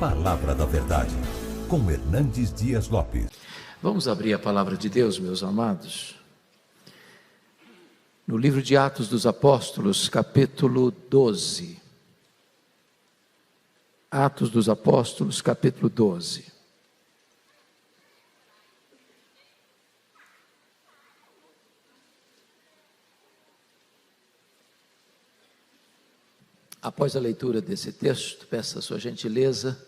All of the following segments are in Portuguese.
Palavra da Verdade, com Hernandes Dias Lopes. Vamos abrir a palavra de Deus, meus amados, no livro de Atos dos Apóstolos, capítulo 12. Atos dos Apóstolos, capítulo 12. Após a leitura desse texto, peço a sua gentileza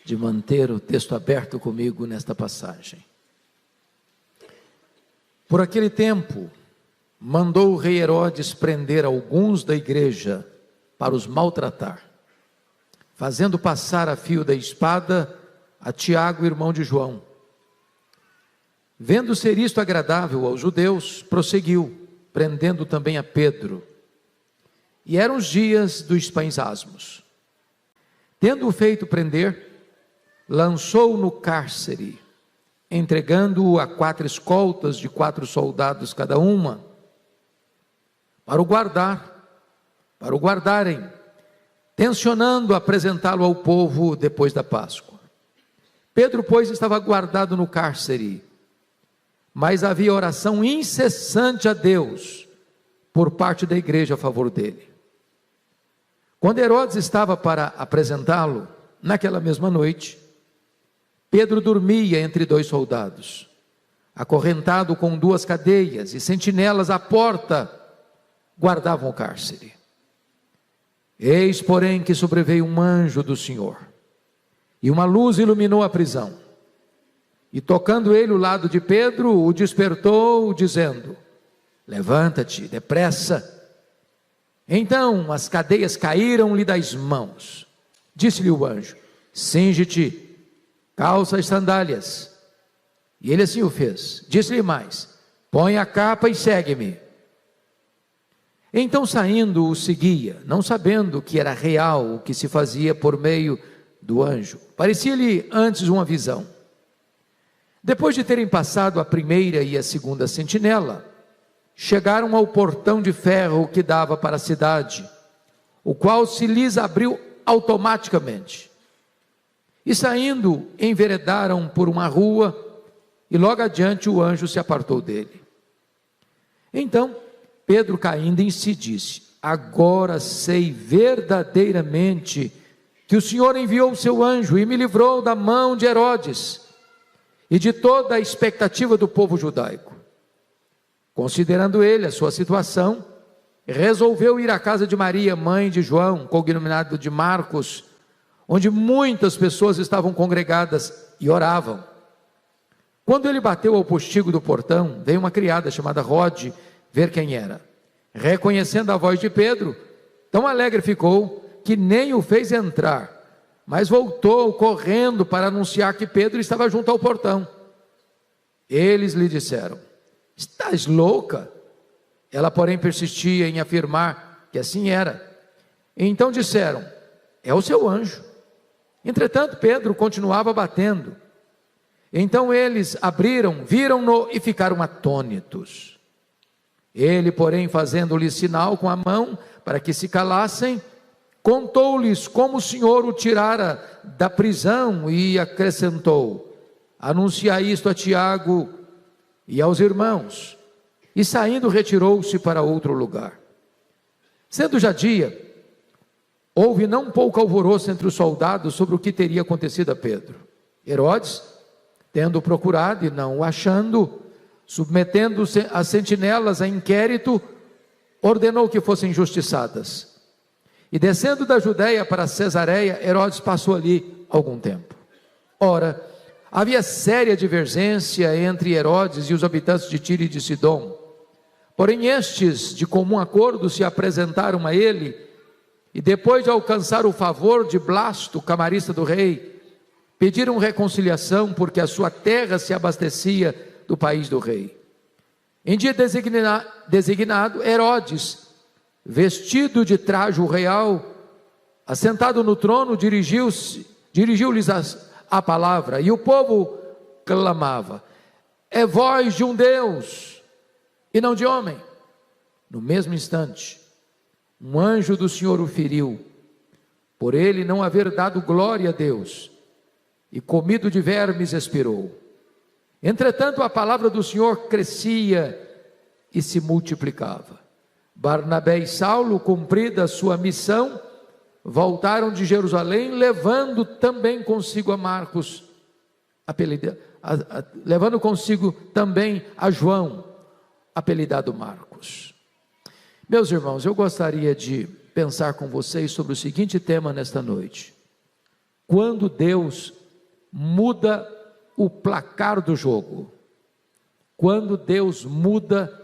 de manter o texto aberto comigo nesta passagem. Por aquele tempo, mandou o rei Herodes prender alguns da igreja para os maltratar, fazendo passar a fio da espada a Tiago, irmão de João. Vendo ser isto agradável aos judeus, prosseguiu, prendendo também a Pedro. E eram os dias dos pães asmos. Tendo-o feito prender, lançou-o no cárcere, entregando-o a 4 escoltas de 4 soldados cada uma, para o guardarem, tencionando apresentá-lo ao povo depois da Páscoa. Pedro, pois, estava guardado no cárcere, mas havia oração incessante a Deus, por parte da igreja a favor dele. Quando Herodes estava para apresentá-lo, naquela mesma noite, Pedro dormia entre 2 soldados, acorrentado com 2 cadeias, e sentinelas à porta guardavam o cárcere. Eis, porém, que sobreveio um anjo do Senhor, e uma luz iluminou a prisão. E tocando ele o lado de Pedro, o despertou, dizendo: levanta-te, depressa. Então as cadeias caíram-lhe das mãos. Disse-lhe o anjo: cinge-te, calça as sandálias. E ele assim o fez. Disse-lhe mais: põe a capa e segue-me. Então saindo o seguia, não sabendo que era real o que se fazia por meio do anjo. Parecia-lhe antes uma visão. Depois de terem passado a primeira e a segunda sentinela, chegaram ao portão de ferro que dava para a cidade, o qual se lhes abriu automaticamente. E saindo, enveredaram por uma rua, e logo adiante o anjo se apartou dele. Então Pedro, caindo em si, disse: agora sei verdadeiramente que o Senhor enviou o seu anjo e me livrou da mão de Herodes e de toda a expectativa do povo judaico. Considerando ele a sua situação, resolveu ir à casa de Maria, mãe de João, cognominado de Marcos, onde muitas pessoas estavam congregadas e oravam. Quando ele bateu ao postigo do portão, veio uma criada chamada Rode ver quem era. Reconhecendo a voz de Pedro, tão alegre ficou que nem o fez entrar, mas voltou correndo para anunciar que Pedro estava junto ao portão. Eles lhe disseram: estás louca? Ela, porém, persistia em afirmar que assim era. Então disseram: é o seu anjo. Entretanto, Pedro continuava batendo. Então eles abriram, viram-no e ficaram atônitos. Ele, porém, fazendo-lhes sinal com a mão para que se calassem, contou-lhes como o Senhor o tirara da prisão e acrescentou: anunciai isto a Tiago e aos irmãos. E saindo, retirou-se para outro lugar. Sendo já dia, houve não pouco alvoroço entre os soldados sobre o que teria acontecido a Pedro. Herodes, tendo procurado e não o achando, submetendo as sentinelas a inquérito, ordenou que fossem injustiçadas. E descendo da Judeia para Cesareia, Herodes passou ali algum tempo. Ora, havia séria divergência entre Herodes e os habitantes de Tiro e de Sidom. Porém estes, de comum acordo, se apresentaram a ele, e depois de alcançar o favor de Blasto, camarista do rei, pediram reconciliação, porque a sua terra se abastecia do país do rei. Em dia designado, Herodes, vestido de trajo real, assentado no trono, dirigiu-lhes a palavra, e o povo clamava: é voz de um Deus e não de homem. No mesmo instante, um anjo do Senhor o feriu, por ele não haver dado glória a Deus, e comido de vermes expirou. Entretanto, a palavra do Senhor crescia e se multiplicava. Barnabé e Saulo, cumprida a sua missão, voltaram de Jerusalém, levando também consigo a Marcos, levando consigo também a João, apelidado Marcos. Meus irmãos, eu gostaria de pensar com vocês sobre o seguinte tema nesta noite: quando Deus muda o placar do jogo. Quando Deus muda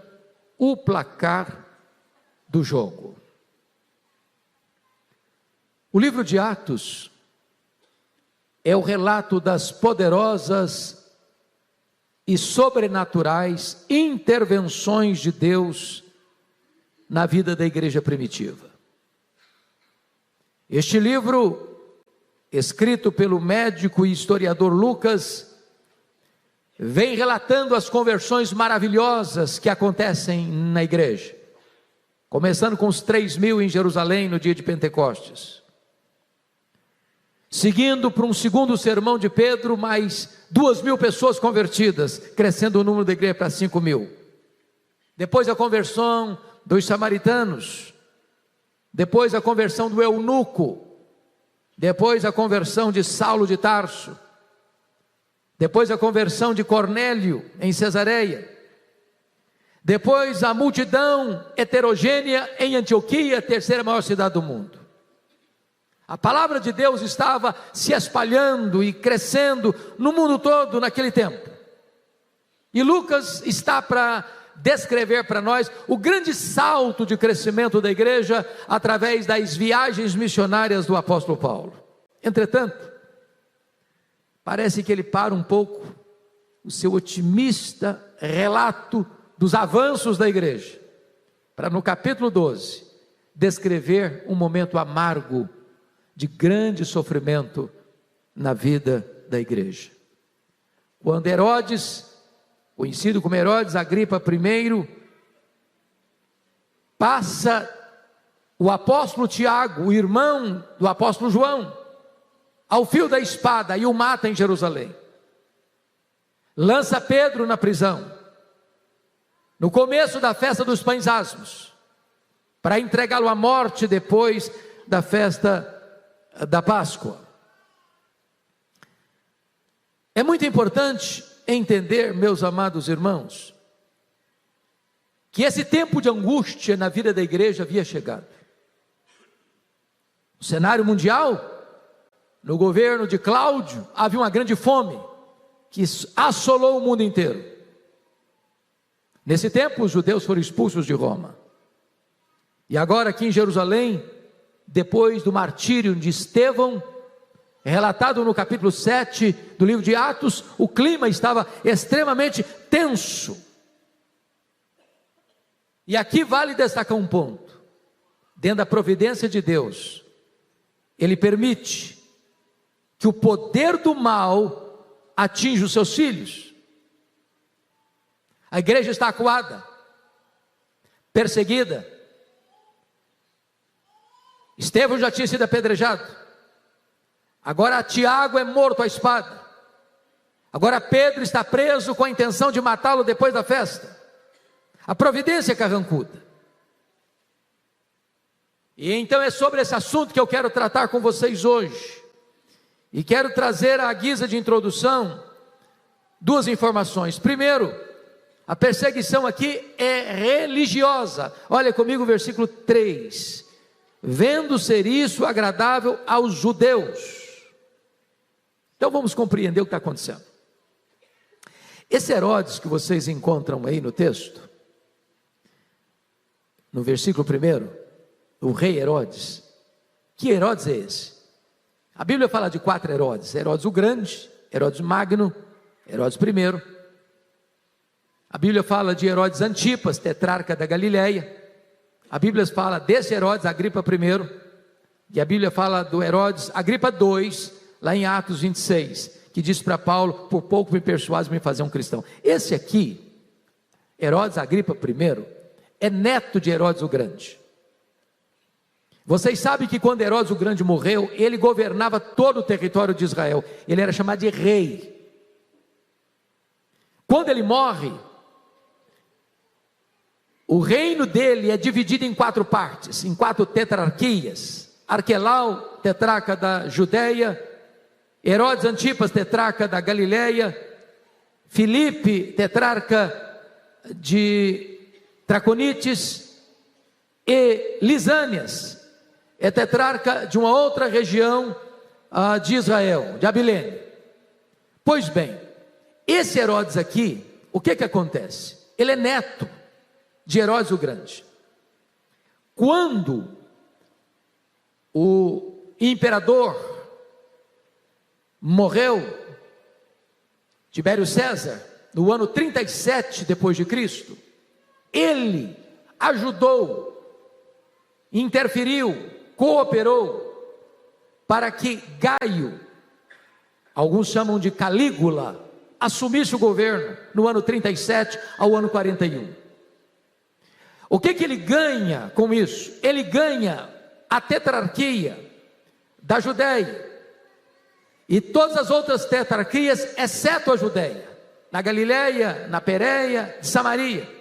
o placar do jogo. O livro de Atos é o relato das poderosas e sobrenaturais intervenções de Deus na vida da igreja primitiva. Este livro, escrito pelo médico e historiador Lucas, vem relatando as conversões maravilhosas que acontecem na igreja, começando com os 3.000 em Jerusalém no dia de Pentecostes, seguindo para um segundo sermão de Pedro, mais 2.000 pessoas convertidas, crescendo o número da igreja para 5.000, depois a conversão dos samaritanos, depois a conversão do eunuco, depois a conversão de Saulo de Tarso, depois a conversão de Cornélio em Cesareia, depois a multidão heterogênea em Antioquia, a terceira maior cidade do mundo. A palavra de Deus estava se espalhando e crescendo no mundo todo naquele tempo, e Lucas está para descrever para nós o grande salto de crescimento da igreja através das viagens missionárias do apóstolo Paulo. Entretanto, parece que ele para um pouco o seu otimista relato dos avanços da igreja, para no capítulo 12, descrever um momento amargo de grande sofrimento na vida da igreja. Quando Herodes, conhecido como Herodes Agripa I, passa o apóstolo Tiago, o irmão do apóstolo João, ao fio da espada e o mata em Jerusalém. Lança Pedro na prisão, no começo da festa dos pães asmos, para entregá-lo à morte depois da festa da Páscoa. É muito importante entender, meus amados irmãos, que esse tempo de angústia na vida da igreja havia chegado. No cenário mundial, no governo de Cláudio, havia uma grande fome que assolou o mundo inteiro. Nesse tempo, os judeus foram expulsos de Roma. E agora aqui em Jerusalém, depois do martírio de Estevão, relatado no capítulo 7 do livro de Atos, o clima estava extremamente tenso. E aqui vale destacar um ponto: dentro da providência de Deus, Ele permite que o poder do mal atinja os seus filhos. A igreja está acuada, perseguida. Estevão já tinha sido apedrejado, agora Tiago é morto à espada, agora Pedro está preso com a intenção de matá-lo depois da festa. A providência é carrancuda. E então é sobre esse assunto que eu quero tratar com vocês hoje, e quero trazer à guisa de introdução duas informações. Primeiro, a perseguição aqui é religiosa. Olha comigo o versículo 3: vendo ser isso agradável aos judeus. Então vamos compreender o que está acontecendo. Esse Herodes que vocês encontram aí no texto, no versículo 1, o rei Herodes. Que Herodes é esse? A Bíblia fala de 4 Herodes: Herodes o Grande, Herodes Magno, Herodes I. A Bíblia fala de Herodes Antipas, tetrarca da Galileia. A Bíblia fala desse Herodes Agripa I, e a Bíblia fala do Herodes Agripa II, lá em Atos 26, que diz para Paulo: por pouco me persuades me fazer um cristão. Esse aqui, Herodes Agripa I, é neto de Herodes o Grande. Vocês sabem que quando Herodes o Grande morreu, ele governava todo o território de Israel. Ele era chamado de rei. Quando ele morre, o reino dele é dividido em 4 partes, em 4 tetrarquias. Arquelau, tetrarca da Judeia, Herodes Antipas, tetrarca da Galileia, Filipe, tetrarca de Traconites, e Lisânias, é tetrarca de uma outra região de Israel, de Abilene. Pois bem, esse Herodes aqui, o que acontece? Ele é neto de Herodes o Grande. Quando o imperador morreu, Tibério César, no ano 37 depois de Cristo, ele ajudou, interferiu, cooperou para que Gaio, alguns chamam de Calígula, assumisse o governo no ano 37 ao ano 41. O que ele ganha com isso? Ele ganha a tetrarquia da Judéia e todas as outras tetrarquias, exceto a Judéia, na Galileia, na Pérea, Samaria.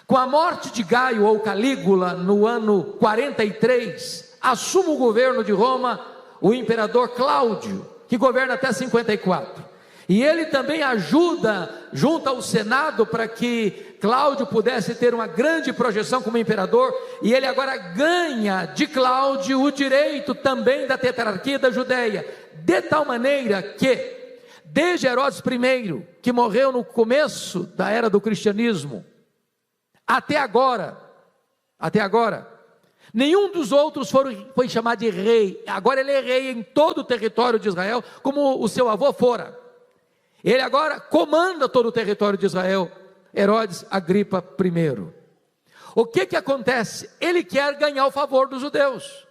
Com a morte de Gaio ou Calígula no ano 43, assume o governo de Roma o imperador Cláudio, que governa até 54. E ele também ajuda junto ao Senado para que Cláudio pudesse ter uma grande projeção como imperador, e ele agora ganha de Cláudio o direito também da tetrarquia da Judéia, de tal maneira que, desde Herodes I, que morreu no começo da era do cristianismo, até agora, nenhum dos outros foi chamado de rei. Agora ele é rei em todo o território de Israel, como o seu avô fora. Ele agora comanda todo o território de Israel, Herodes Agripa I. O que acontece? Ele quer ganhar o favor dos judeus.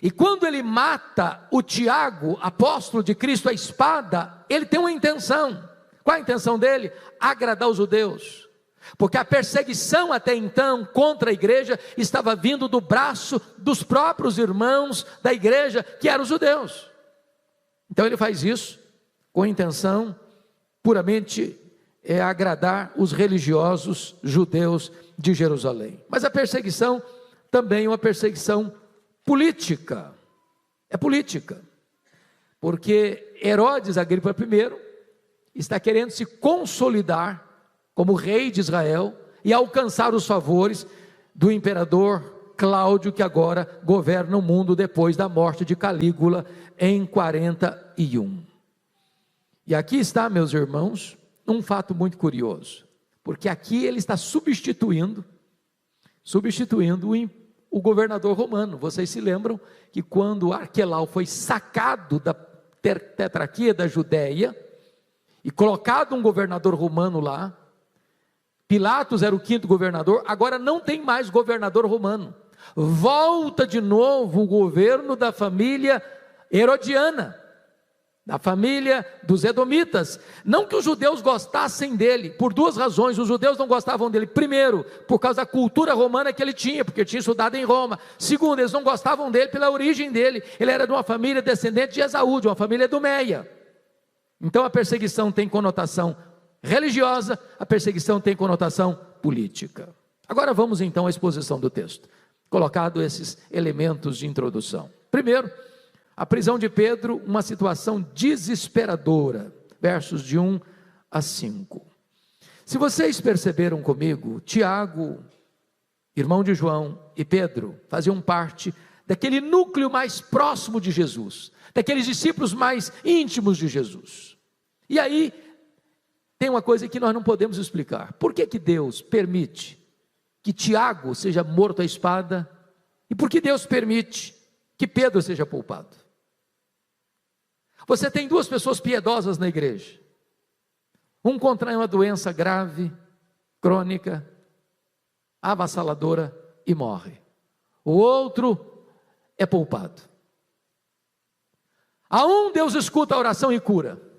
E quando ele mata o Tiago, apóstolo de Cristo, a espada, ele tem uma intenção. Qual a intenção dele? Agradar os judeus. Porque a perseguição até então contra a igreja estava vindo do braço dos próprios irmãos da igreja, que eram os judeus. Então ele faz isso com a intenção puramente agradar os religiosos judeus de Jerusalém. Mas a perseguição também é uma perseguição política. É política. Porque Herodes Agripa I está querendo se consolidar como rei de Israel e alcançar os favores do imperador Cláudio, que agora governa o mundo depois da morte de Calígula em 41. E aqui está, meus irmãos, um fato muito curioso, porque aqui ele está substituindo o governador romano. Vocês se lembram que quando Arquelau foi sacado da tetrarquia da Judéia e colocado um governador romano lá, Pilatos era o 5º governador, agora não tem mais governador romano. Volta de novo o governo da família herodiana, da família dos edomitas. Não que os judeus gostassem dele, por 2 razões. Os judeus não gostavam dele. Primeiro, por causa da cultura romana que ele tinha, porque ele tinha estudado em Roma. Segundo, eles não gostavam dele pela origem dele. Ele era de uma família descendente de Esaú, de uma família edomeia. Então a perseguição tem conotação religiosa, a perseguição tem conotação política. Agora vamos então à exposição do texto, colocado esses elementos de introdução. Primeiro, a prisão de Pedro, uma situação desesperadora, versos de 1 a 5. Se vocês perceberam comigo, Tiago, irmão de João, e Pedro faziam parte daquele núcleo mais próximo de Jesus, daqueles discípulos mais íntimos de Jesus. E aí tem uma coisa que nós não podemos explicar. Por que Deus permite que Tiago seja morto à espada? E por que Deus permite que Pedro seja poupado? Você tem 2 pessoas piedosas na igreja. Um contrai uma doença grave, crônica, avassaladora e morre. O outro é poupado. A um Deus escuta a oração e cura.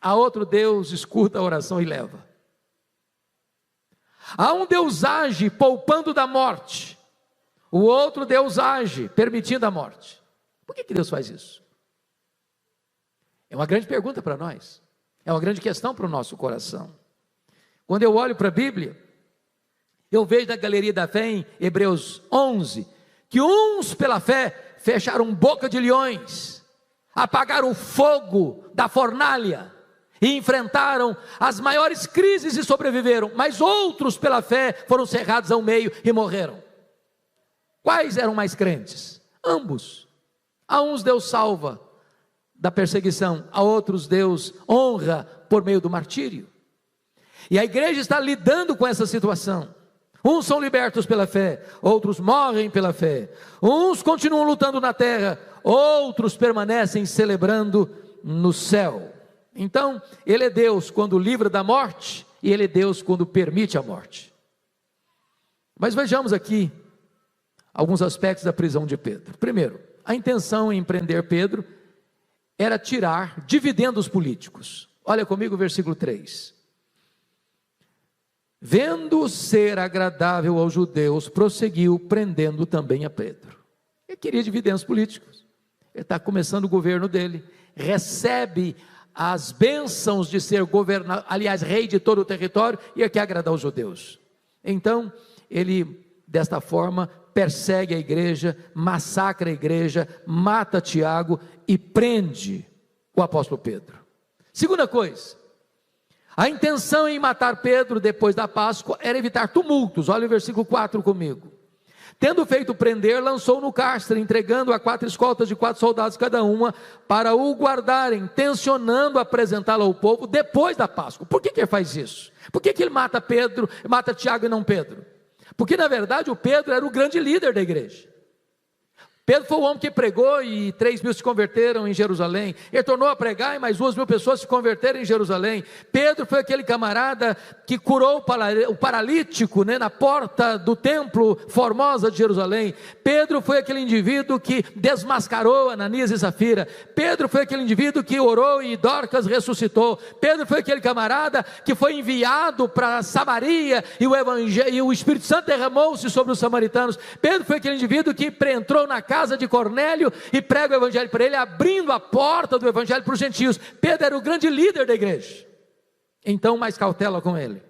A outro Deus escuta a oração e leva. A um Deus age poupando da morte. o outro Deus age, permitindo a morte. Por que Deus faz isso? É uma grande pergunta para nós, é uma grande questão para o nosso coração. Quando eu olho para a Bíblia, eu vejo na galeria da fé em Hebreus 11, que uns pela fé fecharam boca de leões, apagaram o fogo da fornalha, e enfrentaram as maiores crises e sobreviveram, mas outros pela fé foram cerrados ao meio e morreram. Quais eram mais crentes? Ambos. A uns Deus salva da perseguição, a outros Deus honra por meio do martírio. E a igreja está lidando com essa situação. Uns são libertos pela fé, outros morrem pela fé. Uns continuam lutando na terra, outros permanecem celebrando no céu. Então, Ele é Deus quando livra da morte, e Ele é Deus quando permite a morte. Mas vejamos aqui alguns aspectos da prisão de Pedro. Primeiro, a intenção em prender Pedro era tirar dividendos políticos. Olha comigo o versículo 3. Vendo ser agradável aos judeus, prosseguiu prendendo também a Pedro. Ele queria dividendos políticos. Ele está começando o governo dele, recebe as bênçãos de ser rei de todo o território, e quer agradar os judeus. Então, ele, desta forma, persegue a igreja, massacra a igreja, mata Tiago e prende o apóstolo Pedro. Segunda coisa, a intenção em matar Pedro depois da Páscoa era evitar tumultos. Olha o versículo 4 comigo. Tendo feito prender, lançou no cárcere, entregando a 4 escoltas de 4 soldados cada uma, para o guardarem, tensionando apresentá-lo ao povo depois da Páscoa. Por que ele faz isso? Por que ele mata Pedro, mata Tiago e não Pedro? Porque na verdade o Pedro era o grande líder da igreja. Pedro foi o homem que pregou e 3.000 se converteram em Jerusalém. Ele tornou a pregar e mais 2.000 pessoas se converteram em Jerusalém. Pedro foi aquele camarada que curou o paralítico, na porta do templo Formosa de Jerusalém. Pedro foi aquele indivíduo que desmascarou Ananias e Safira. Pedro foi aquele indivíduo que orou e Dorcas ressuscitou. Pedro foi aquele camarada que foi enviado para Samaria e o Espírito Santo derramou-se sobre os samaritanos. Pedro foi aquele indivíduo que entrou na casa de Cornélio e prega o evangelho para ele, abrindo a porta do evangelho para os gentios. Pedro era o grande líder da igreja. Então, mais cautela com ele.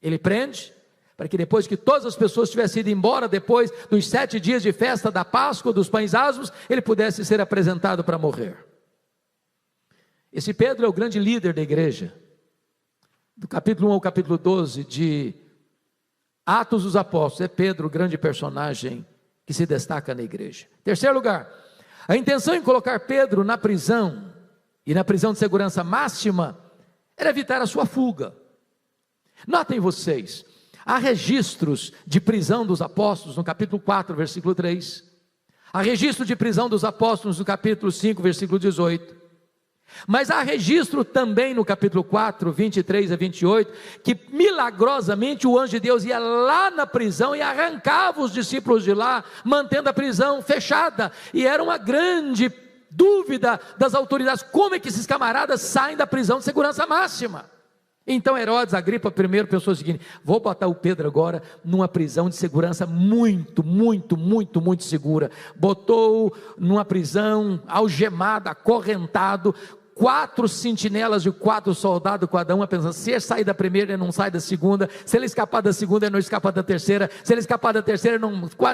Ele prende, para que depois que todas as pessoas tivessem ido embora, depois dos 7 dias de festa da Páscoa, dos pães asmos, ele pudesse ser apresentado para morrer. Esse Pedro é o grande líder da igreja. Do capítulo 1 ao capítulo 12 de Atos dos Apóstolos, é Pedro o grande personagem que se destaca na igreja. Terceiro lugar, a intenção em colocar Pedro na prisão, e na prisão de segurança máxima, era evitar a sua fuga. Notem vocês, há registros de prisão dos apóstolos no capítulo 4, versículo 3, há registro de prisão dos apóstolos no capítulo 5, versículo 18, mas há registro também no capítulo 4, 23 a 28, que milagrosamente o anjo de Deus ia lá na prisão e arrancava os discípulos de lá, mantendo a prisão fechada, e era uma grande dúvida das autoridades, como é que esses camaradas saem da prisão de segurança máxima? Então Herodes Agripa primeiro pensou o seguinte: vou botar o Pedro agora numa prisão de segurança muito segura. Botou numa prisão algemado, acorrentado, 4 sentinelas de 4 soldados cada uma, pensando, se ele sair da primeira, ele não sai da segunda, se ele escapar da segunda, ele não escapa da terceira, se ele escapar da terceira, ele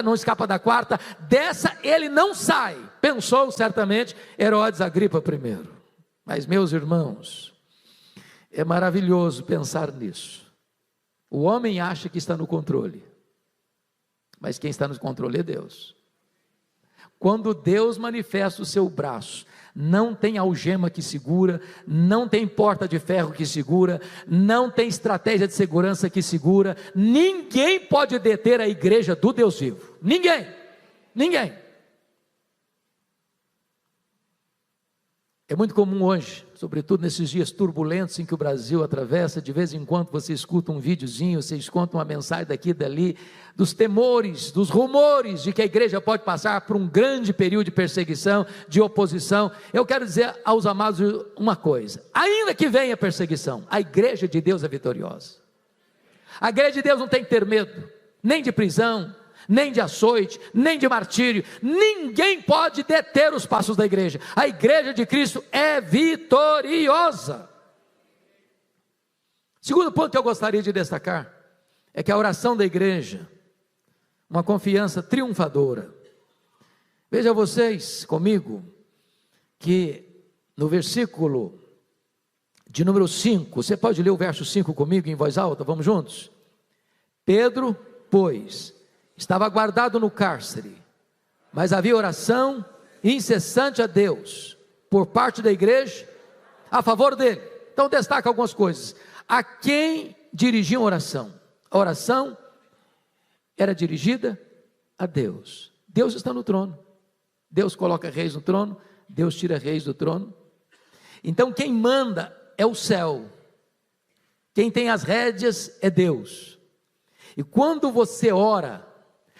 não escapa da quarta, dessa ele não sai, pensou certamente Herodes Agripa I. Mas meus irmãos, é maravilhoso pensar nisso. O homem acha que está no controle, mas quem está no controle é Deus. Quando Deus manifesta o seu braço, não tem algema que segura, não tem porta de ferro que segura, não tem estratégia de segurança que segura, ninguém pode deter a igreja do Deus vivo, ninguém. É muito comum hoje, sobretudo nesses dias turbulentos em que o Brasil atravessa, de vez em quando você escuta um videozinho, você escuta uma mensagem daqui e dali, dos temores, dos rumores de que a igreja pode passar por um grande período de perseguição, de oposição. Eu quero dizer aos amados uma coisa: ainda que venha perseguição, a igreja de Deus é vitoriosa. A igreja de Deus não tem que ter medo, nem de prisão, nem de açoite, nem de martírio. Ninguém pode deter os passos da igreja. A igreja de Cristo é vitoriosa. Segundo ponto que eu gostaria de destacar é que a oração da igreja, uma confiança triunfadora. Veja vocês comigo que no versículo de número 5, você pode ler o verso 5 comigo em voz alta, vamos juntos? Pedro, pois, estava guardado no cárcere, mas havia oração incessante a Deus, por parte da igreja, a favor dele. Então destaca algumas coisas. A quem dirigiam a oração? A oração era dirigida a Deus. Deus está no trono. Deus coloca reis no trono, Deus tira reis do trono. Então quem manda é o céu. Quem tem as rédeas é Deus. E quando você ora,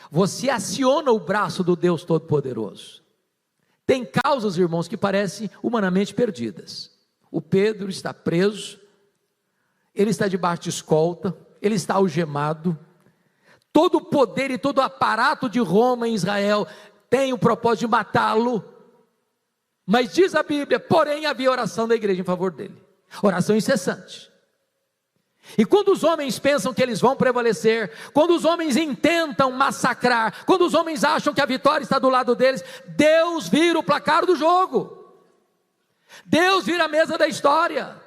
você aciona o braço do Deus Todo-Poderoso. Tem causas, irmãos, que parecem humanamente perdidas. O Pedro está preso, ele está debaixo de escolta, ele está algemado. Todo o poder e todo o aparato de Roma em Israel tem o propósito de matá-lo. Mas diz a Bíblia, porém havia oração da igreja em favor dele. Oração incessante. E quando os homens pensam que eles vão prevalecer, quando os homens intentam massacrar, quando os homens acham que a vitória está do lado deles, Deus vira o placar do jogo. Deus vira a mesa da história.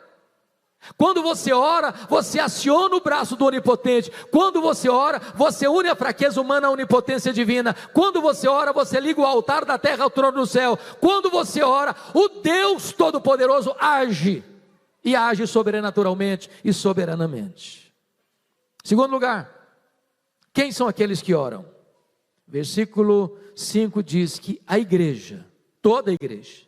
Quando você ora, você aciona o braço do onipotente. Quando você ora, você une a fraqueza humana à onipotência divina. Quando você ora, você liga o altar da terra ao trono do céu. Quando você ora, o Deus Todo-Poderoso age. E age sobrenaturalmente e soberanamente. Segundo lugar, quem são aqueles que oram? Versículo 5 diz que a igreja, toda a igreja,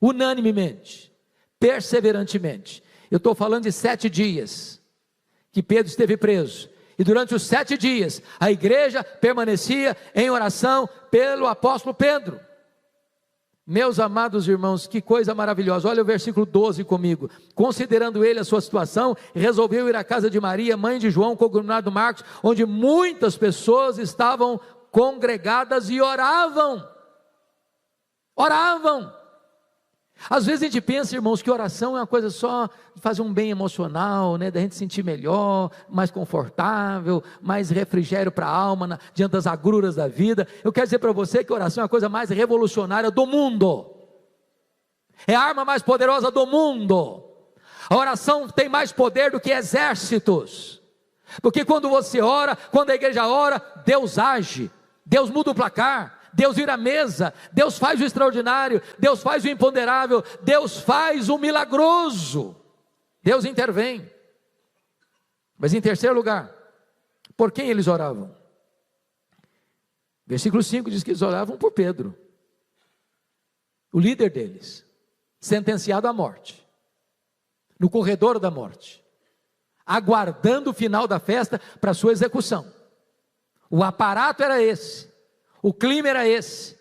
unanimemente, perseverantemente. Eu estou falando de 7 dias que Pedro esteve preso. E durante os 7 dias, a igreja permanecia em oração pelo apóstolo Pedro. Meus amados irmãos, que coisa maravilhosa. Olha o versículo 12 comigo. Considerando ele a sua situação, resolveu ir à casa de Maria, mãe de João, cognominado Marcos, onde muitas pessoas estavam congregadas e oravam. Às vezes a gente pensa, irmãos, que oração é uma coisa só de fazer um bem emocional, né? Da gente se sentir melhor, mais confortável, mais refrigério para a alma, diante das agruras da vida. Eu quero dizer para você que oração é a coisa mais revolucionária do mundo. É a arma mais poderosa do mundo. A oração tem mais poder do que exércitos. Porque quando você ora, quando a igreja ora, Deus age, Deus muda o placar, Deus vira a mesa, Deus faz o extraordinário, Deus faz o imponderável, Deus faz o milagroso, Deus intervém. Mas em terceiro lugar, por quem eles oravam? Versículo 5 diz que eles oravam por Pedro, o líder deles, sentenciado à morte, no corredor da morte, aguardando o final da festa para a sua execução. O aparato era esse. O clima era esse.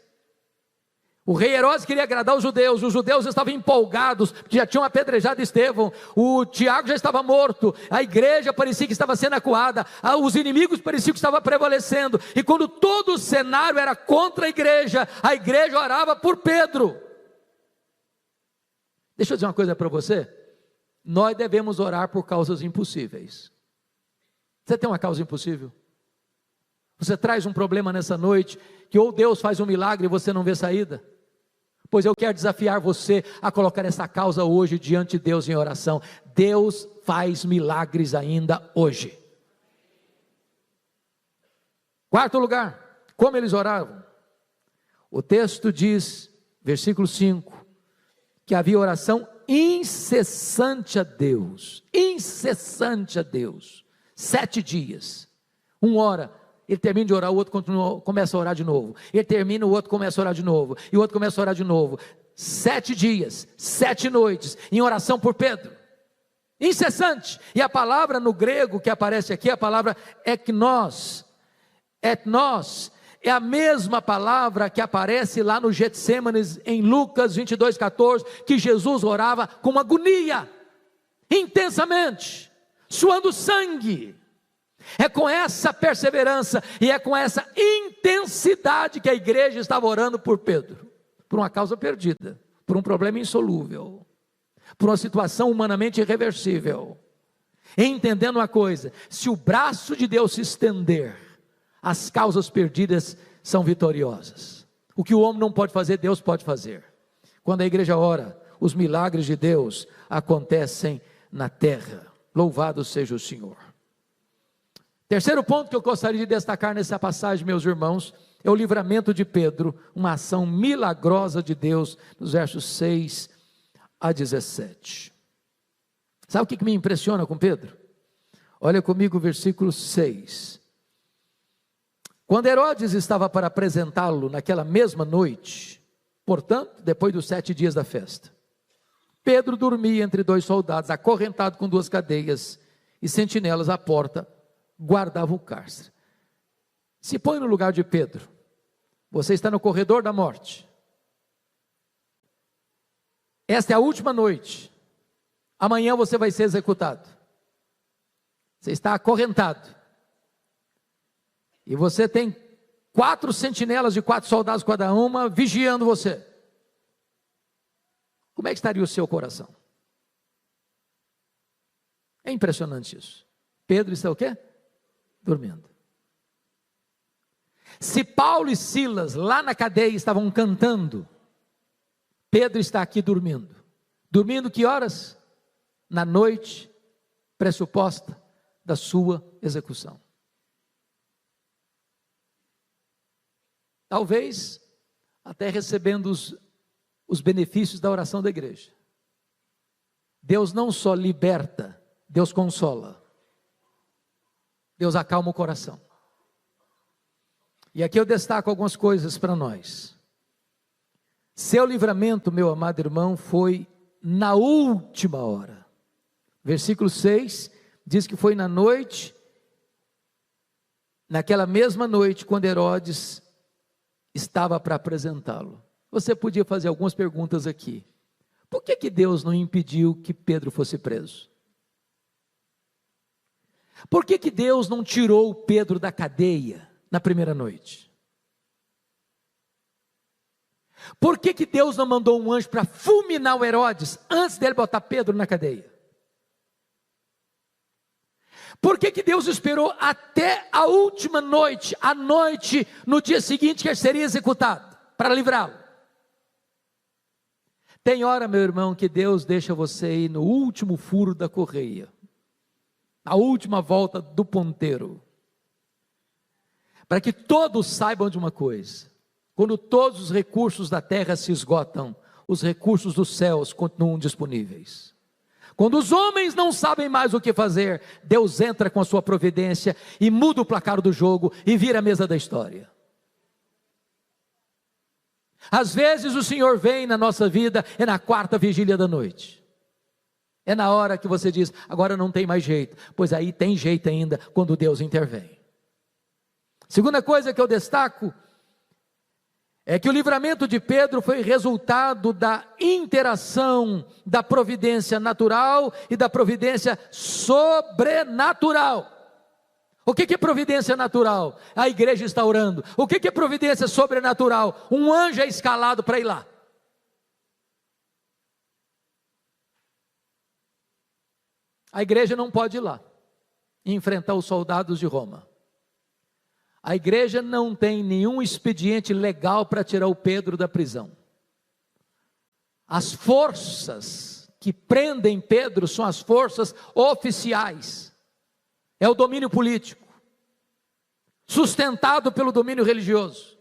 O rei Herodes queria agradar os judeus estavam empolgados, porque já tinham apedrejado Estevão, o Tiago já estava morto, a igreja parecia que estava sendo acuada, os inimigos pareciam que estavam prevalecendo, e quando todo o cenário era contra a igreja orava por Pedro. Deixa eu dizer uma coisa para você, nós devemos orar por causas impossíveis. Você tem uma causa impossível? Você traz um problema nessa noite, que ou Deus faz um milagre e você não vê saída? Pois eu quero desafiar você a colocar essa causa hoje diante de Deus em oração. Deus faz milagres ainda hoje. Quarto lugar, como eles oravam? O texto diz, versículo 5, que havia oração incessante a Deus. 7 dias. Um ora, ele termina de orar, o outro começa a orar de novo. Ele termina, o outro começa a orar de novo. E o outro começa a orar de novo. 7 dias, 7 noites, em oração por Pedro. Incessante. E a palavra no grego que aparece aqui, a palavra eknos. Etnos é a mesma palavra que aparece lá no Getsêmanes, em Lucas 22:14, que Jesus orava com agonia, intensamente, suando sangue. É com essa perseverança e é com essa intensidade que a igreja estava orando por Pedro, por uma causa perdida, por um problema insolúvel, por uma situação humanamente irreversível, entendendo uma coisa: se o braço de Deus se estender, as causas perdidas são vitoriosas. O que o homem não pode fazer, Deus pode fazer. Quando a igreja ora, os milagres de Deus acontecem na terra. Louvado seja o Senhor. Terceiro ponto que eu gostaria de destacar nessa passagem, meus irmãos, é o livramento de Pedro, uma ação milagrosa de Deus, nos versos 6 a 17. Sabe o que me impressiona com Pedro? Olha comigo o versículo 6. Quando Herodes estava para apresentá-lo naquela mesma noite, portanto, depois dos 7 dias da festa, Pedro dormia entre 2 soldados, acorrentado com 2 cadeias, e sentinelas à porta guardavam o cárcere. Se põe no lugar de Pedro. Você está no corredor da morte. Esta é a última noite. Amanhã você vai ser executado. Você está acorrentado. E você tem 4 sentinelas de 4 soldados cada uma vigiando você. Como é que estaria o seu coração? É impressionante isso. Pedro está o quê? Dormindo. Se Paulo e Silas lá na cadeia estavam cantando, Pedro está aqui dormindo. Dormindo que horas? Na noite pressuposta da sua execução. Talvez até recebendo os benefícios da oração da igreja. Deus não só liberta, Deus consola. Deus acalma o coração. E aqui eu destaco algumas coisas para nós. Seu livramento, meu amado irmão, foi na última hora. Versículo 6 diz que foi na noite, naquela mesma noite, quando Herodes estava para apresentá-lo. Você podia fazer algumas perguntas aqui. Por que Deus não impediu que Pedro fosse preso? Por que Deus não tirou Pedro da cadeia na primeira noite? Por que Deus não mandou um anjo para fulminar o Herodes antes dele botar Pedro na cadeia? Por que Deus esperou até a última noite, a noite no dia seguinte que ele seria executado, para livrá-lo? Tem hora, meu irmão, que Deus deixa você ir no último furo da correia, a última volta do ponteiro, para que todos saibam de uma coisa: quando todos os recursos da terra se esgotam, os recursos dos céus continuam disponíveis. Quando os homens não sabem mais o que fazer, Deus entra com a sua providência e muda o placar do jogo e vira a mesa da história. Às vezes o Senhor vem na nossa vida, é na 4ª vigília da noite. É na hora que você diz: agora não tem mais jeito. Pois aí tem jeito ainda, quando Deus intervém. Segunda coisa que eu destaco é que o livramento de Pedro foi resultado da interação da providência natural e da providência sobrenatural. O que é providência natural? A igreja está orando. O que é providência sobrenatural? Um anjo é escalado para ir lá. A igreja não pode ir lá e enfrentar os soldados de Roma. A igreja não tem nenhum expediente legal para tirar o Pedro da prisão. As forças que prendem Pedro são as forças oficiais. É o domínio político, sustentado pelo domínio religioso.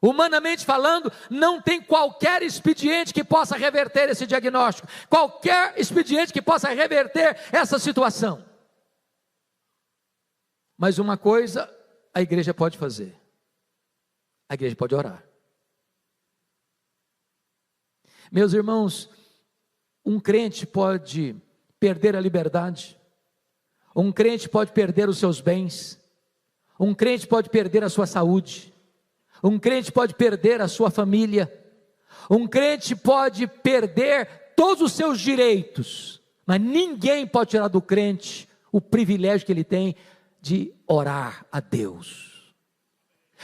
Humanamente falando, não tem qualquer expediente que possa reverter esse diagnóstico, qualquer expediente que possa reverter essa situação. Mas uma coisa a igreja pode fazer: a igreja pode orar. Meus irmãos, um crente pode perder a liberdade, um crente pode perder os seus bens, um crente pode perder a sua saúde, um crente pode perder a sua família, um crente pode perder todos os seus direitos, mas ninguém pode tirar do crente o privilégio que ele tem de orar a Deus.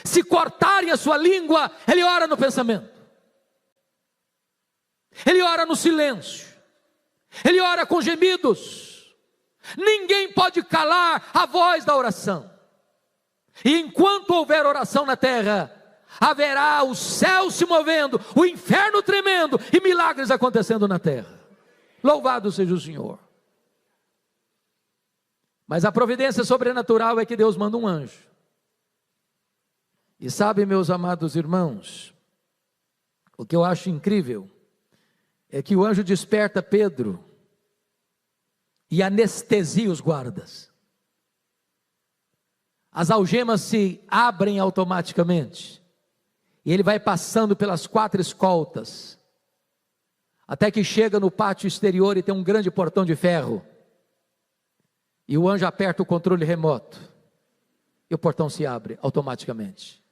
Se cortarem a sua língua, ele ora no pensamento, ele ora no silêncio, ele ora com gemidos. Ninguém pode calar a voz da oração. E enquanto houver oração na terra, haverá o céu se movendo, o inferno tremendo e milagres acontecendo na terra. Louvado seja o Senhor. Mas a providência sobrenatural é que Deus manda um anjo. E sabe, meus amados irmãos, o que eu acho incrível é que o anjo desperta Pedro e anestesia os guardas. As algemas se abrem automaticamente, e ele vai passando pelas 4 escoltas, até que chega no pátio exterior e tem um grande portão de ferro, e o anjo aperta o controle remoto, e o portão se abre automaticamente.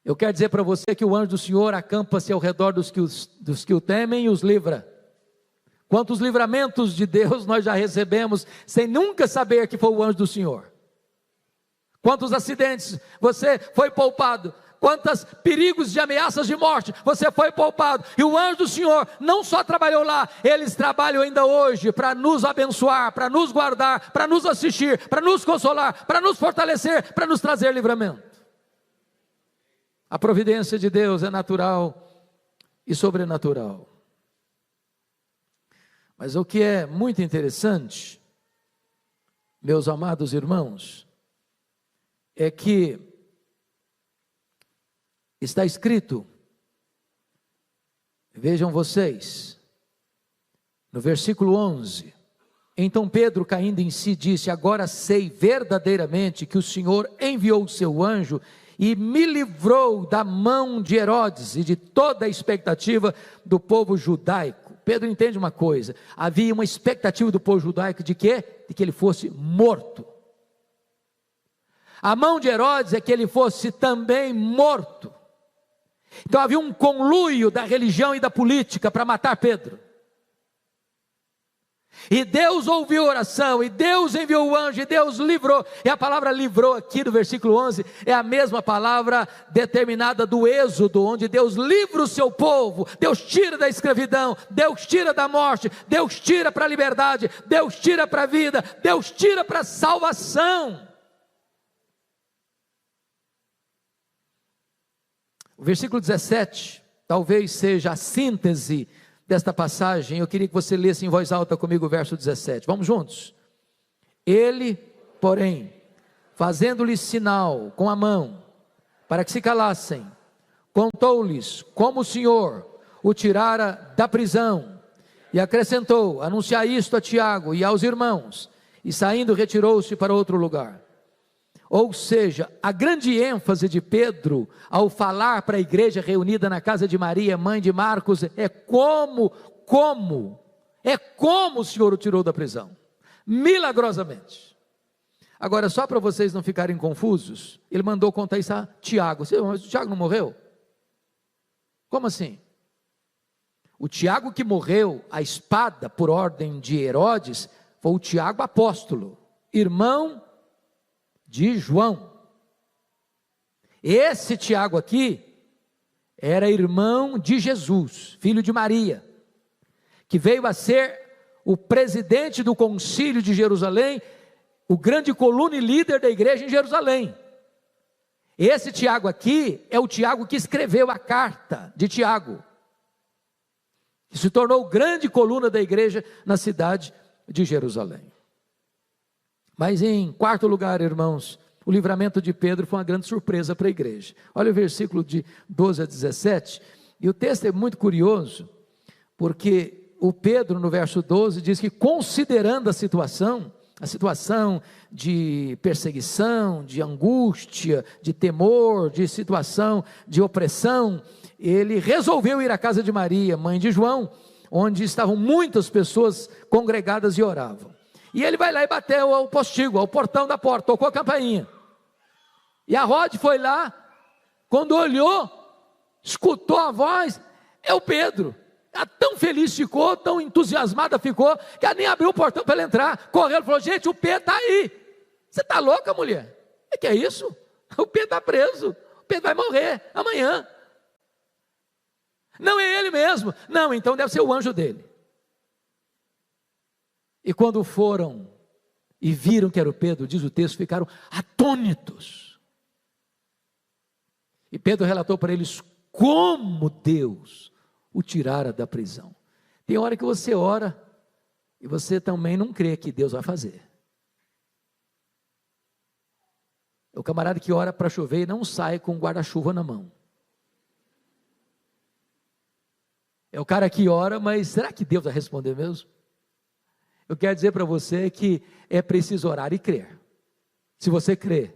Eu quero dizer para você que o anjo do Senhor acampa-se ao redor dos que o temem e os livra. Quantos livramentos de Deus nós já recebemos, sem nunca saber que foi o anjo do Senhor. Quantos acidentes você foi poupado, quantos perigos de ameaças de morte você foi poupado, e o anjo do Senhor não só trabalhou lá, eles trabalham ainda hoje, para nos abençoar, para nos guardar, para nos assistir, para nos consolar, para nos fortalecer, para nos trazer livramento. A providência de Deus é natural e sobrenatural. Mas o que é muito interessante, meus amados irmãos, é que está escrito, vejam vocês, no versículo 11, então Pedro, caindo em si, disse: agora sei verdadeiramente que o Senhor enviou o seu anjo e me livrou da mão de Herodes e de toda a expectativa do povo judaico. Pedro entende uma coisa: havia uma expectativa do povo judaico de quê? De que ele fosse morto. A mão de Herodes é que ele fosse também morto. Então havia um conluio da religião e da política para matar Pedro. E Deus ouviu a oração, e Deus enviou o anjo, e Deus livrou. E a palavra livrou aqui no versículo 11 é a mesma palavra determinada do Êxodo, onde Deus livra o seu povo. Deus tira da escravidão, Deus tira da morte, Deus tira para a liberdade, Deus tira para a vida, Deus tira para a salvação. O versículo 17 talvez seja a síntese desta passagem. Eu queria que você lesse em voz alta comigo o verso 17, vamos juntos. Ele, porém, fazendo-lhes sinal com a mão, para que se calassem, contou-lhes como o Senhor o tirara da prisão, e acrescentou: anunciai isto a Tiago e aos irmãos, e saindo retirou-se para outro lugar. Ou seja, a grande ênfase de Pedro, ao falar para a igreja reunida na casa de Maria, mãe de Marcos, é como o Senhor o tirou da prisão, milagrosamente. Agora, só para vocês não ficarem confusos, ele mandou contar isso a Tiago. Mas o Tiago não morreu? Como assim? O Tiago que morreu à espada por ordem de Herodes, foi o Tiago apóstolo, irmão de João. Esse Tiago aqui era irmão de Jesus, filho de Maria, que veio a ser o presidente do concílio de Jerusalém, o grande coluna e líder da igreja em Jerusalém. Esse Tiago aqui é o Tiago que escreveu a carta de Tiago, que se tornou grande coluna da igreja na cidade de Jerusalém. Mas em quarto lugar, irmãos, o livramento de Pedro foi uma grande surpresa para a igreja. Olha o versículo de 12 a 17, e o texto é muito curioso, porque o Pedro no verso 12 diz que, considerando a situação de perseguição, de angústia, de temor, de situação de opressão, ele resolveu ir à casa de Maria, mãe de João, onde estavam muitas pessoas congregadas e oravam. E ele vai lá e bateu ao postigo, ao portão da porta, tocou a campainha. E a Rod foi lá, quando olhou, escutou a voz, é o Pedro. Ela tão feliz ficou, tão entusiasmada ficou, que ela nem abriu o portão para ela entrar. Correu e falou: gente, o Pedro está aí. Você está louca, mulher? O que é isso? O Pedro está preso. O Pedro vai morrer amanhã. Não é ele mesmo. Não, então deve ser o anjo dele. E quando foram e viram que era o Pedro, diz o texto, ficaram atônitos. E Pedro relatou para eles como Deus o tirara da prisão. Tem hora que você ora e você também não crê que Deus vai fazer. É o camarada que ora para chover e não sai com guarda-chuva na mão. É o cara que ora, mas será que Deus vai responder mesmo? Eu quero dizer para você que é preciso orar e crer. Se você crê,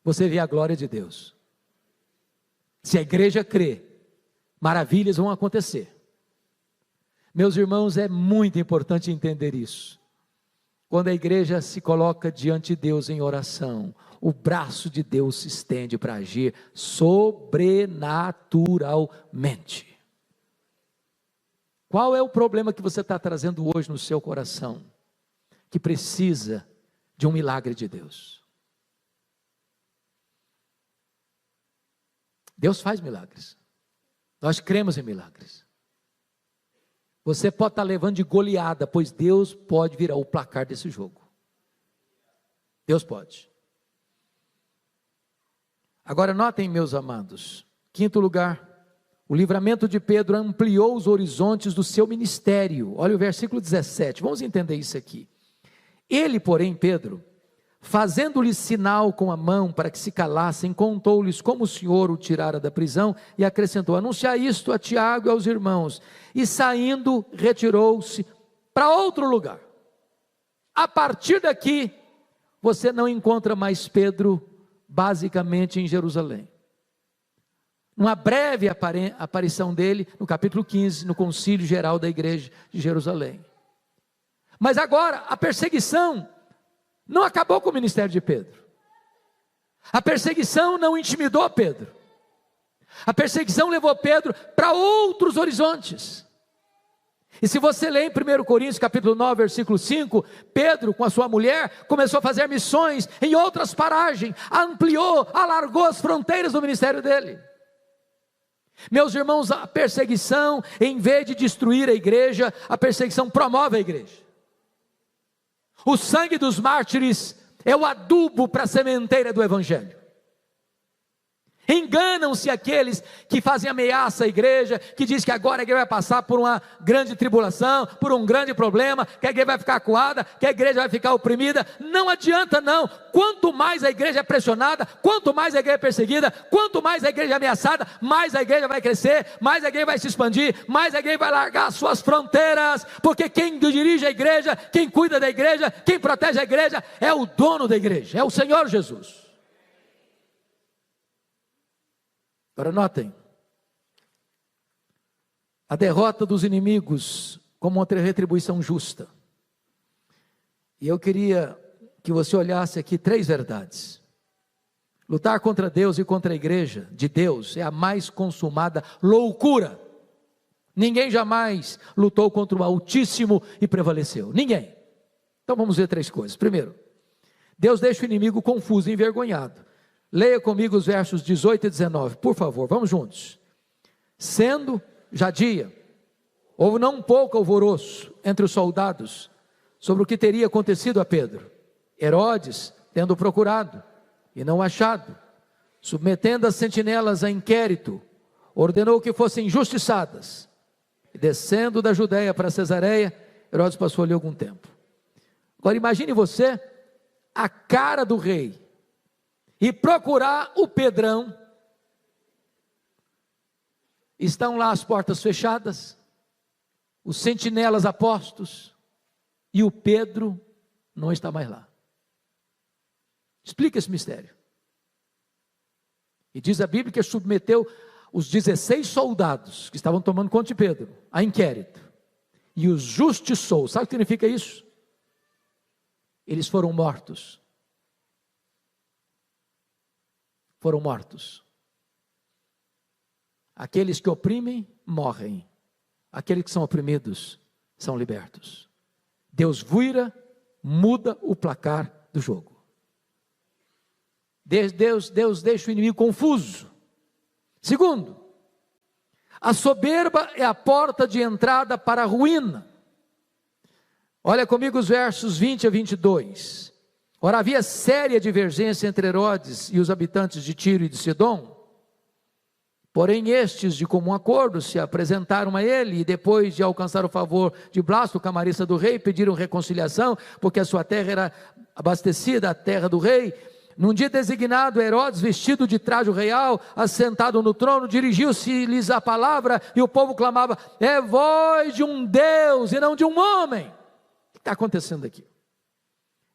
você vê a glória de Deus. Se a igreja crê, maravilhas vão acontecer. Meus irmãos, é muito importante entender isso. Quando a igreja se coloca diante de Deus em oração, o braço de Deus se estende para agir sobrenaturalmente. Qual é o problema que você está trazendo hoje no seu coração, que precisa de um milagre de Deus? Deus faz milagres, nós cremos em milagres. Você pode estar levando de goleada, pois Deus pode virar o placar desse jogo. Deus pode. Agora notem, meus amados, quinto lugar, o livramento de Pedro ampliou os horizontes do seu ministério. Olha o versículo 17, vamos entender isso aqui. Ele, porém, Pedro, fazendo-lhes sinal com a mão para que se calassem, contou-lhes como o Senhor o tirara da prisão e acrescentou: anunciai isto a Tiago e aos irmãos. E saindo, retirou-se para outro lugar. A partir daqui, você não encontra mais Pedro basicamente em Jerusalém. Uma breve aparição dele no capítulo 15, no concílio geral da igreja de Jerusalém. Mas agora, a perseguição não acabou com o ministério de Pedro. A perseguição não intimidou Pedro. A perseguição levou Pedro para outros horizontes. E se você lê em 1 Coríntios capítulo 9, versículo 5, Pedro com a sua mulher começou a fazer missões em outras paragens, ampliou, alargou as fronteiras do ministério dele. Meus irmãos, a perseguição, em vez de destruir a igreja, a perseguição promove a igreja. O sangue dos mártires é o adubo para a sementeira do evangelho. Enganam-se aqueles que fazem ameaça à igreja, que diz que agora a igreja vai passar por uma grande tribulação, por um grande problema, que a igreja vai ficar acuada, que a igreja vai ficar oprimida. Não adianta não, quanto mais a igreja é pressionada, quanto mais a igreja é perseguida, quanto mais a igreja é ameaçada, mais a igreja vai crescer, mais a igreja vai se expandir, mais a igreja vai largar as suas fronteiras, porque quem dirige a igreja, quem cuida da igreja, quem protege a igreja, é o dono da igreja, é o Senhor Jesus. Agora notem, a derrota dos inimigos como uma retribuição justa. E eu queria que você olhasse aqui 3 verdades. Lutar contra Deus e contra a igreja de Deus é a mais consumada loucura. Ninguém jamais lutou contra o Altíssimo e prevaleceu, ninguém. Então vamos ver 3 coisas. Primeiro, Deus deixa o inimigo confuso e envergonhado. Leia comigo os versos 18 e 19, por favor, vamos juntos. Sendo já dia, houve não pouco alvoroço entre os soldados sobre o que teria acontecido a Pedro. Herodes, tendo procurado e não achado, submetendo as sentinelas a inquérito, ordenou que fossem injustiçadas. E descendo da Judeia para Cesareia, Herodes passou ali algum tempo. Agora imagine você a cara do rei e procurar o Pedrão. Estão lá as portas fechadas, os sentinelas a postos, e o Pedro não está mais lá. Explica esse mistério. E diz a Bíblia que submeteu os 16 soldados que estavam tomando conta de Pedro a inquérito, e os justiçou. Sabe o que significa isso? Eles foram mortos. Foram mortos. Aqueles que oprimem, morrem. aqueles que são oprimidos são libertos. Deus muda o placar do jogo. Deus deixa o inimigo confuso. Segundo, a soberba é a porta de entrada para a ruína. Olha comigo os versos 20 a 22. Ora, havia séria divergência entre Herodes e os habitantes de Tiro e de Sidom. Porém, estes, de comum acordo, se apresentaram a ele, e depois de alcançar o favor de Blasto, camarista do rei, pediram reconciliação, porque a sua terra era abastecida, a terra do rei. Num dia designado, Herodes, vestido de traje real, assentado no trono, dirigiu-se-lhes a palavra, e o povo clamava: é voz de um Deus e não de um homem. O que está acontecendo aqui?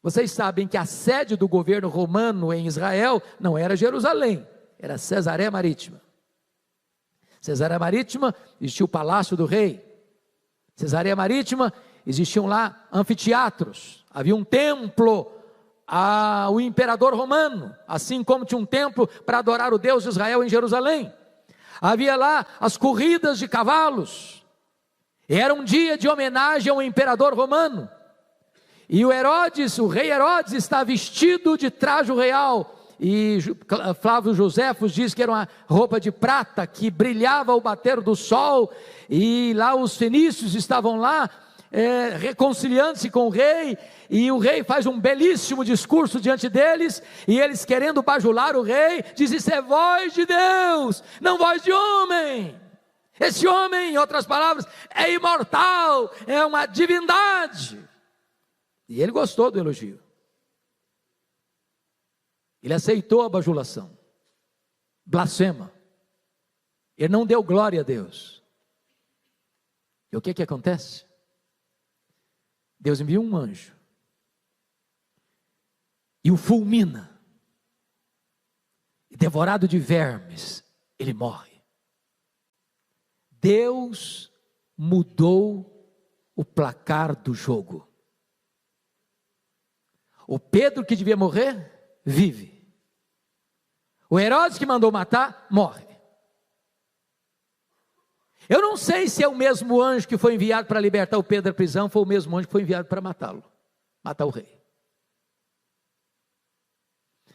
Vocês sabem que a sede do governo romano em Israel não era Jerusalém, era Cesareia Marítima. Cesareia Marítima existia o palácio do rei. Cesareia Marítima existiam lá anfiteatros, havia um templo ao imperador romano, assim como tinha um templo para adorar o Deus de Israel em Jerusalém. Havia lá as corridas de cavalos, era um dia de homenagem ao imperador romano, e o rei Herodes está vestido de traje real, e Flávio Joséfos diz que era uma roupa de prata, que brilhava ao bater do sol, e lá os fenícios estavam lá, reconciliando-se com o rei, e o rei faz um belíssimo discurso diante deles, e eles querendo bajular o rei, diz: isso é voz de Deus, não voz de homem. Esse homem, em outras palavras, é imortal, é uma divindade. E ele gostou do elogio, ele aceitou a bajulação, blasfema, ele não deu glória a Deus. E o que acontece? Deus envia um anjo e o fulmina, e devorado de vermes, ele morre. Deus mudou o placar do jogo. O Pedro que devia morrer, vive. O Herodes que mandou matar, morre. Eu não sei se é o mesmo anjo que foi enviado para libertar o Pedro da prisão, foi o mesmo anjo que foi enviado para matá-lo, matar o rei.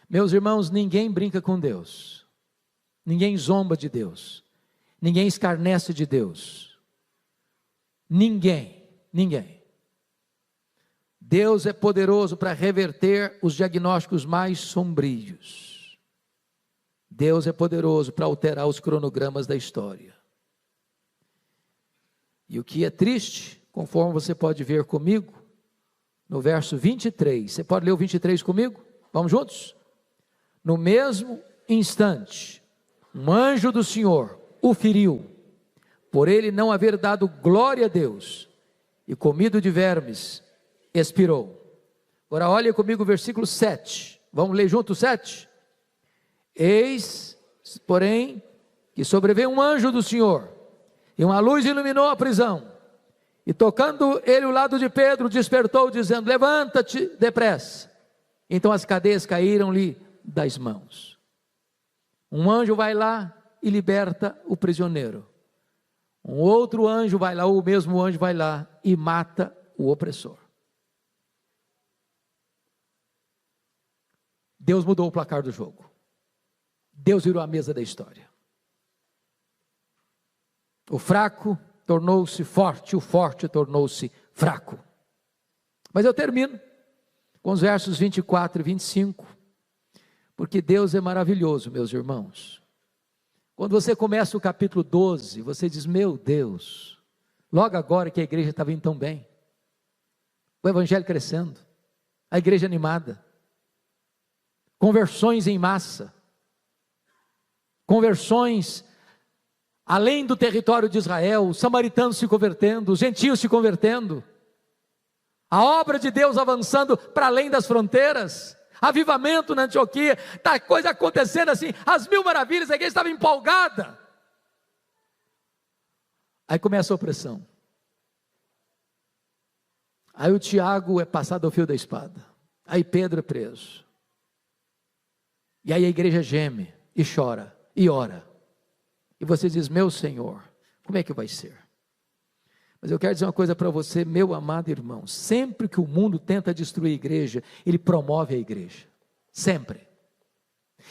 Meus irmãos, ninguém brinca com Deus, ninguém zomba de Deus, ninguém escarnece de Deus, ninguém. Deus é poderoso para reverter os diagnósticos mais sombrios. Deus é poderoso para alterar os cronogramas da história. E o que é triste, conforme você pode ver comigo, no verso 23, você pode ler o 23 comigo? Vamos juntos? No mesmo instante, um anjo do Senhor o feriu, por ele não haver dado glória a Deus, e comido de vermes, expirou. Agora olha comigo o versículo 7, vamos ler junto o 7? Eis, porém, que sobreveio um anjo do Senhor, e uma luz iluminou a prisão, e tocando ele o lado de Pedro, despertou, dizendo: levanta-te depressa. Então as cadeias caíram-lhe das mãos. Um anjo vai lá e liberta o prisioneiro. Um outro anjo vai lá, o mesmo anjo vai lá e mata o opressor. Deus mudou o placar do jogo. Deus virou a mesa da história. O fraco tornou-se forte, o forte tornou-se fraco. Mas eu termino com os versos 24 e 25, porque Deus é maravilhoso, meus irmãos. Quando você começa o capítulo 12, você diz: meu Deus, logo agora que a igreja estava indo tão bem, o evangelho crescendo, a igreja animada, conversões em massa, conversões além do território de Israel, os samaritanos se convertendo, os gentios se convertendo, a obra de Deus avançando para além das fronteiras, avivamento na Antioquia, tá coisa acontecendo assim, as mil maravilhas, a igreja estava empolgada. Aí começa a opressão, aí o Tiago é passado ao fio da espada, aí Pedro é preso, e aí a igreja geme, e chora, e ora, e você diz: meu Senhor, como é que vai ser? Mas eu quero dizer uma coisa para você, meu amado irmão: sempre que o mundo tenta destruir a igreja, ele promove a igreja, sempre.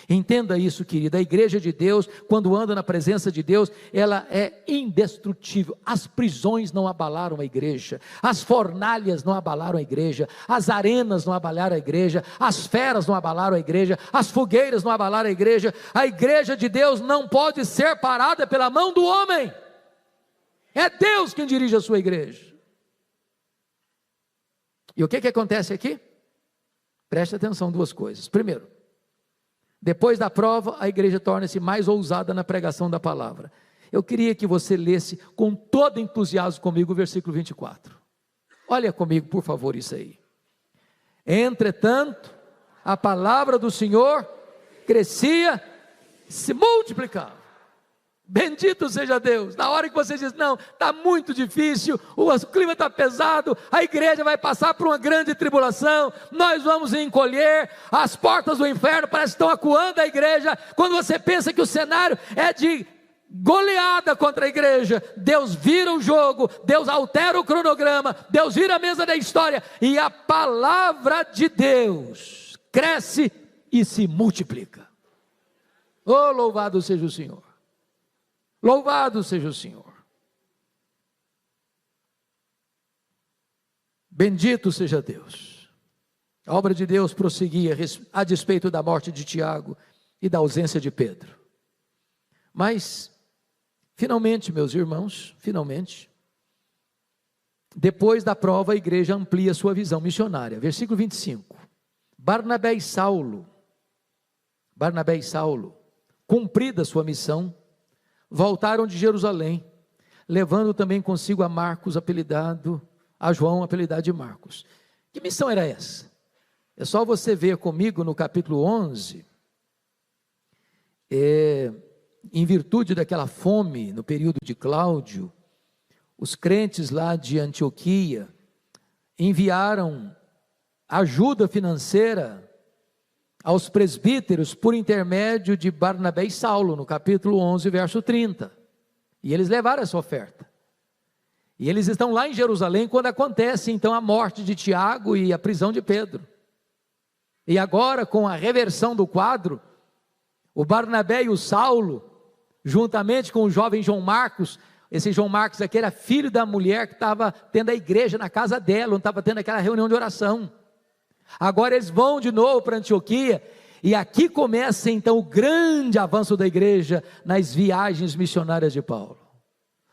Entenda isso, querido. A igreja de Deus, quando anda na presença de Deus, ela é indestrutível. As prisões não abalaram a igreja, as fornalhas não abalaram a igreja, as arenas não abalaram a igreja, as feras não abalaram a igreja, as fogueiras não abalaram a igreja. A igreja de Deus não pode ser parada pela mão do homem. É Deus quem dirige a sua igreja. E o que acontece aqui? Preste atenção, duas coisas. Primeiro, depois da prova, a igreja torna-se mais ousada na pregação da palavra. Eu queria que você lesse com todo entusiasmo comigo o versículo 24. Olha comigo, por favor, isso aí. Entretanto, a palavra do Senhor crescia, se multiplicava. Bendito seja Deus. Na hora que você diz, não, está muito difícil, o clima está pesado, a igreja vai passar por uma grande tribulação, nós vamos encolher, as portas do inferno parece que estão acuando a igreja. Quando você pensa que o cenário é de goleada contra a igreja, Deus vira o jogo, Deus altera o cronograma, Deus vira a mesa da história, e a palavra de Deus cresce e se multiplica. Oh, louvado seja o Senhor. Louvado seja o Senhor. Bendito seja Deus. A obra de Deus prosseguia a despeito da morte de Tiago e da ausência de Pedro. Mas, finalmente, meus irmãos, finalmente, depois da prova, a igreja amplia sua visão missionária. Versículo 25. Barnabé e Saulo, cumprida sua missão, voltaram de Jerusalém, levando também consigo a Marcos, a João, apelidado de Marcos. Que missão era essa? É só você ver comigo no capítulo 11, em virtude daquela fome, no período de Cláudio, os crentes lá de Antioquia enviaram ajuda financeira aos presbíteros por intermédio de Barnabé e Saulo, no capítulo 11, verso 30, e eles levaram essa oferta, e eles estão lá em Jerusalém, quando acontece então a morte de Tiago e a prisão de Pedro, e agora com a reversão do quadro, o Barnabé e o Saulo, juntamente com o jovem João Marcos, esse João Marcos aqui era filho da mulher que estava tendo a igreja na casa dela, onde estava tendo aquela reunião de oração. Agora eles vão de novo para Antioquia, e aqui começa então o grande avanço da igreja nas viagens missionárias de Paulo.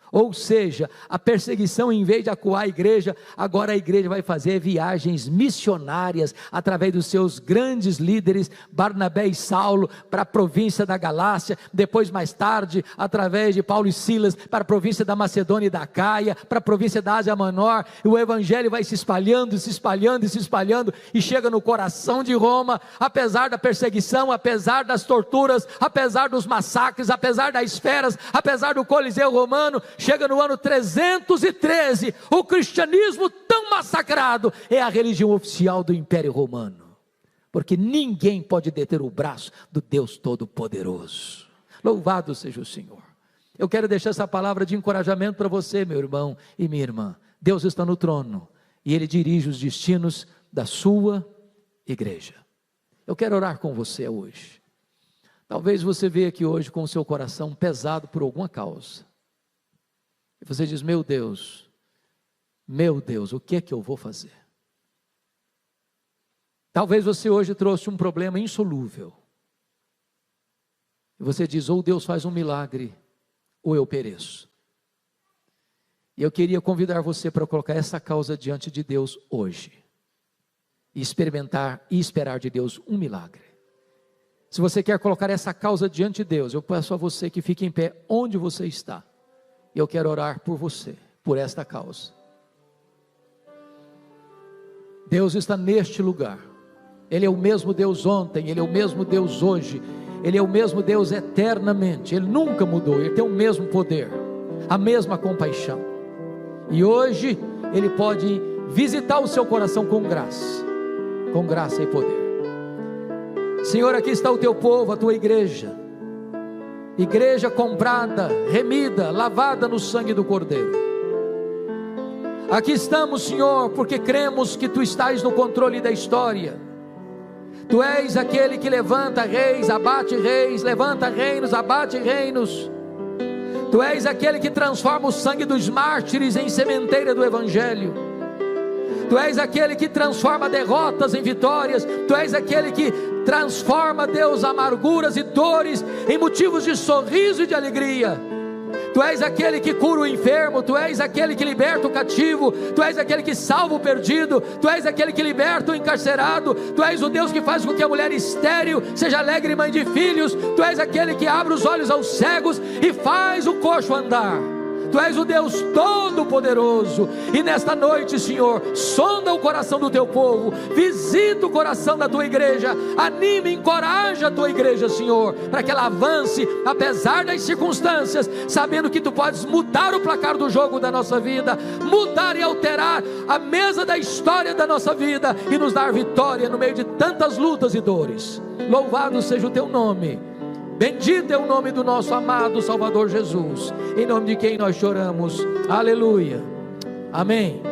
Ou seja, a perseguição, em vez de acuar a igreja, agora a igreja vai fazer viagens missionárias, através dos seus grandes líderes, Barnabé e Saulo, para a província da Galácia, depois mais tarde, através de Paulo e Silas, para a província da Macedônia e da Caia, para a província da Ásia Menor, e o evangelho vai se espalhando, e chega no coração de Roma, apesar da perseguição, apesar das torturas, apesar dos massacres, apesar das feras, apesar do Coliseu Romano. Chega no ano 313, o cristianismo tão massacrado, é a religião oficial do Império Romano, porque ninguém pode deter o braço do Deus Todo-Poderoso. Louvado seja o Senhor. Eu quero deixar essa palavra de encorajamento para você, meu irmão e minha irmã. Deus está no trono, e Ele dirige os destinos da sua igreja. Eu quero orar com você hoje. Talvez você veja aqui hoje com o seu coração pesado por alguma causa, e você diz, meu Deus, o que é que eu vou fazer? Talvez você hoje trouxe um problema insolúvel, e você diz, ou Deus faz um milagre, ou eu pereço. E eu queria convidar você para colocar essa causa diante de Deus hoje, e experimentar e esperar de Deus um milagre. Se você quer colocar essa causa diante de Deus, eu peço a você que fique em pé onde você está. Eu quero orar por você, por esta causa. Deus está neste lugar. Ele é o mesmo Deus ontem, Ele é o mesmo Deus hoje, Ele é o mesmo Deus eternamente. Ele nunca mudou, Ele tem o mesmo poder, a mesma compaixão. E hoje Ele pode visitar o seu coração com graça e poder. Senhor, aqui está o teu povo, a tua igreja comprada, remida, lavada no sangue do Cordeiro. Aqui estamos, Senhor, porque cremos que Tu estás no controle da história. Tu és aquele que levanta reis, abate reis, levanta reinos, abate reinos. Tu és aquele que transforma o sangue dos mártires em sementeira do Evangelho. Tu és aquele que transforma derrotas em vitórias. Tu és aquele que transforma, Deus, amarguras e dores em motivos de sorriso e de alegria. Tu és aquele que cura o enfermo, Tu és aquele que liberta o cativo, Tu és aquele que salva o perdido, Tu és aquele que liberta o encarcerado, Tu és o Deus que faz com que a mulher estéril seja alegre mãe de filhos, Tu és aquele que abre os olhos aos cegos e faz o coxo andar. Tu és o Deus Todo-Poderoso, e nesta noite, Senhor, sonda o coração do Teu povo, visita o coração da Tua igreja, anima e encoraja a Tua igreja, Senhor, para que ela avance, apesar das circunstâncias, sabendo que Tu podes mudar o placar do jogo da nossa vida, mudar e alterar a mesa da história da nossa vida, e nos dar vitória no meio de tantas lutas e dores. Louvado seja o Teu nome. Bendito é o nome do nosso amado Salvador Jesus, em nome de quem nós choramos, aleluia, amém.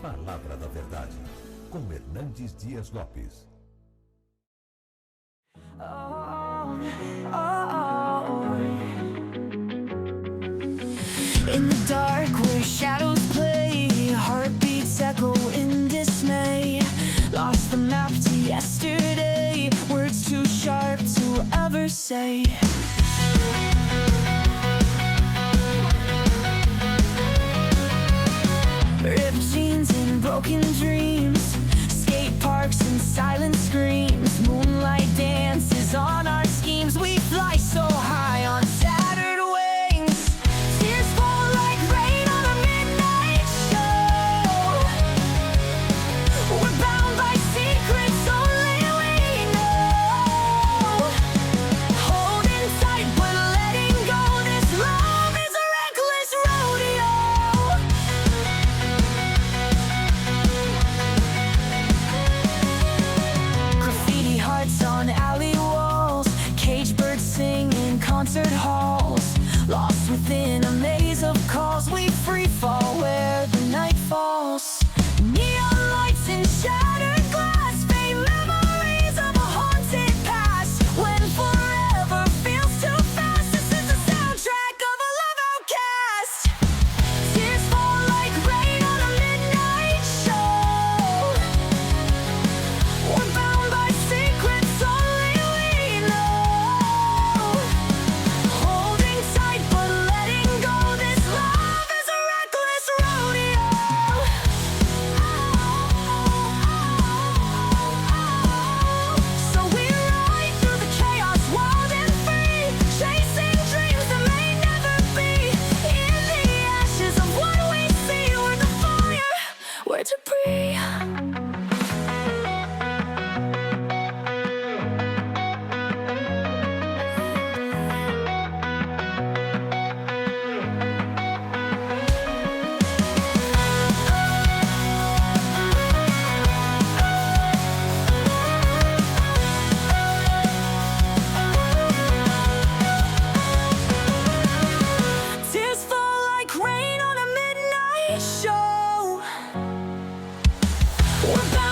Palavra da Verdade, com Hernandes Dias Lopes. In the dark where shadows play, heartbeats echo in dismay. Lost the map to yesterday, words too sharp to ever say. Ripped jeans and broken dreams, skate parks and silent screams. Moonlight dances on our schemes, we fly so high on Saturn wings. Tears fall like rain on a midnight show. We're bound by secrets only we know. Holding tight but letting go, this love is a reckless rodeo. Graffiti hearts on alley walls, cage birds sing in concert halls. Lost within a maze of calls, we free fall where the night falls. Neon lights and shattered glass, faint memories of a haunted past. When forever feels too fast, this is the soundtrack of a love outcast. Tears fall like rain on a midnight show. We're bound by secrets only we know. Holding tight but letting go, this love is a reckless rodeo. So we ride through the chaos, wild and free, chasing dreams that may never be. In the ashes of what we see, we're the fire, we're debris. Tears fall like rain on a midnight show. We're bound